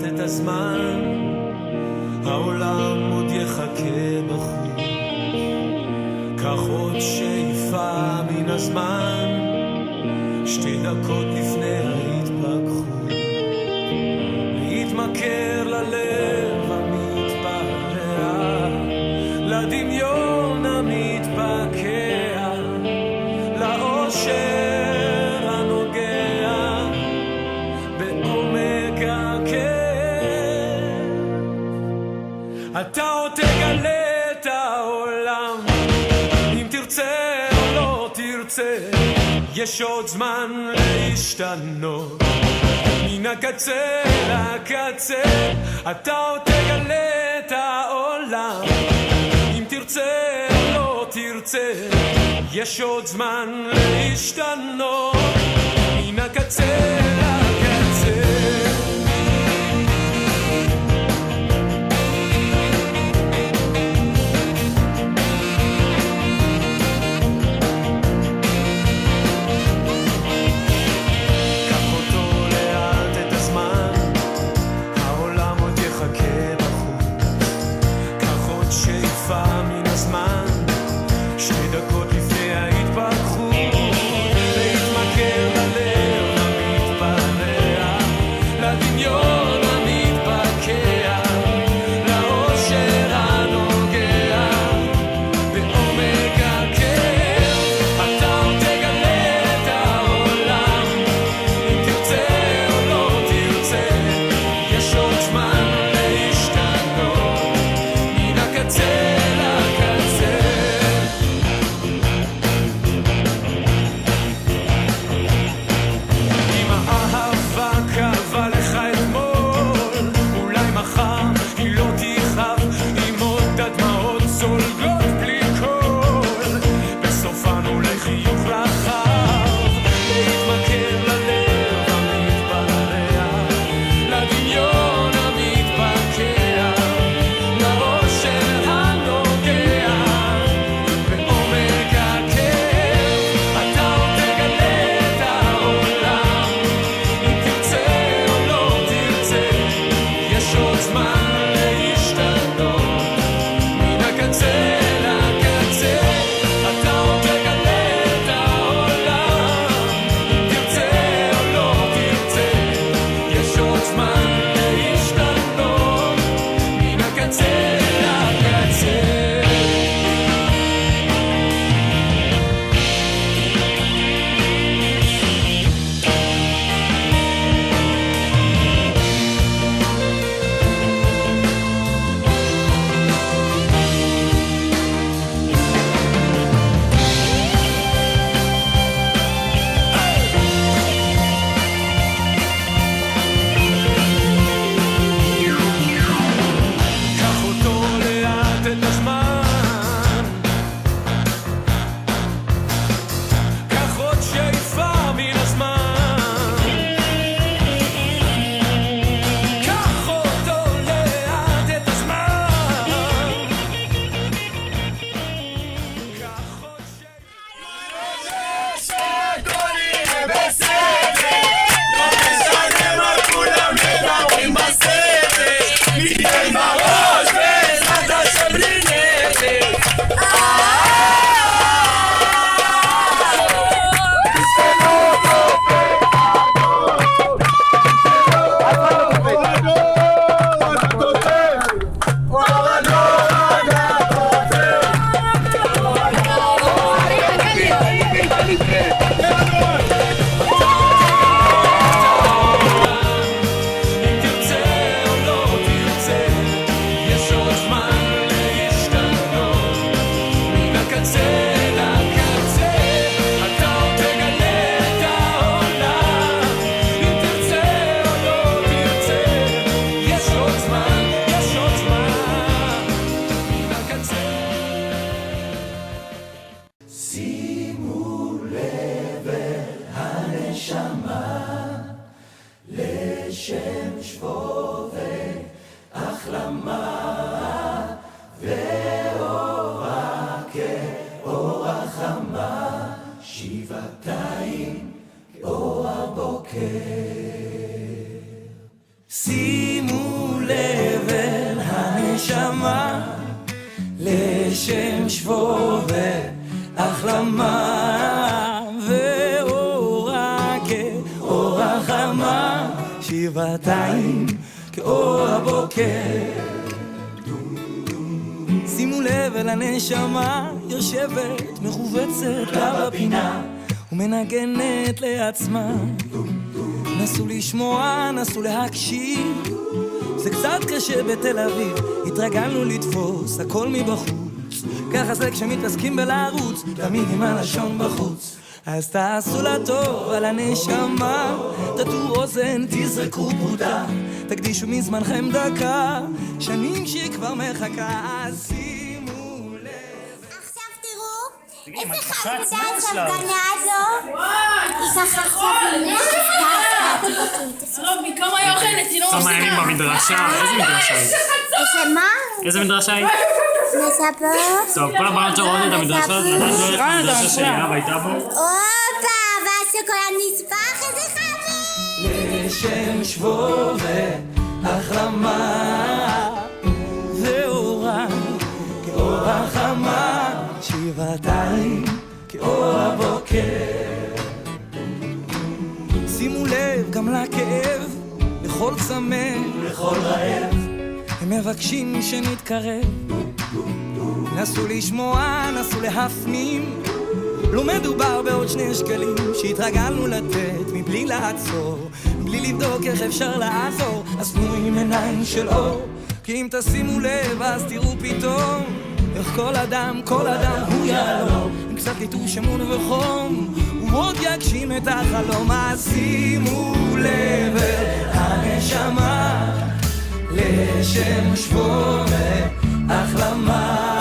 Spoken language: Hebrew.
לאט את הזמן, העולם עוד יחכה בחוץ. קח עוד שאיפה מן הזמן, 2 דקות לפני ההתפכחות. להתמכר ללב המתפרע, לדמיון המתפקע, לאושר הנוגע בעומק הכאב. אתה עוד תגלה את העולם, אם תרצה או לא תרצה, יש עוד זמן להשתנות מן הקצה לקצה. אתה עוד תגלה את העולם, אם תרצה או לא תרצה, יש עוד זמן להשתנות מן הקצה לקצה. שימו לשם שבו והחלמה ואורה כאור החמה שבעתיים כאור הבוקר. שימו לב אל הנשמה יושבת מחובצת לה בפינה ומנגנת לעצמה. נסו לשמוע, נסו להקשיב, זה קצת קשה בתל אביב, התרגלנו לתפוס הכל מבחוץ, ככה זה כשמתעסקים בלרוץ, תמיד עם הלשון בחוץ. אז תעשו לה טוב על הנשמה, תטו אוזן, תזרקו פרוטה, תקדישו מזמנכם דקה, שנים שהיא כבר מחכה, אז שימו לב. עכשיו תראו איזה חמודה הספגנה הזו. היא ככה עכשיו כמה היא אוכלת, היא לא כמה ימים במדרשה, איזה מדרשה היא? איזה מה? איזה מדרשה היא? נספר? טוב, כל הבנות שראות את המדרשה הזאת, לדעת לא איך המדרשה שהיה והייתה בו? הופה, והשוקולד נספח, איזה חמי! לשם שבו והחלמה ואורה כאור החמה שבעתיים כאור הבוקר. שימו לב גם לכאב, לכל צמא, לכל רעב, הם מבקשים שנתקרב. נסו לשמוע, נסו להפנים, לא מדובר בעוד 2 שקלים שהתרגלנו לתת מבלי לעצור, בלי לבדוק איך אפשר לעזור. אז תנו עם עיניים של אור, כי אם תשימו לב אז תראו פתאום איך כל אדם הוא יעלום, עם קצת ליטוש אמון וחום הוא עוד יגשים את החלום. אז שימו לב אל הנשמה לשם שבו והחלמה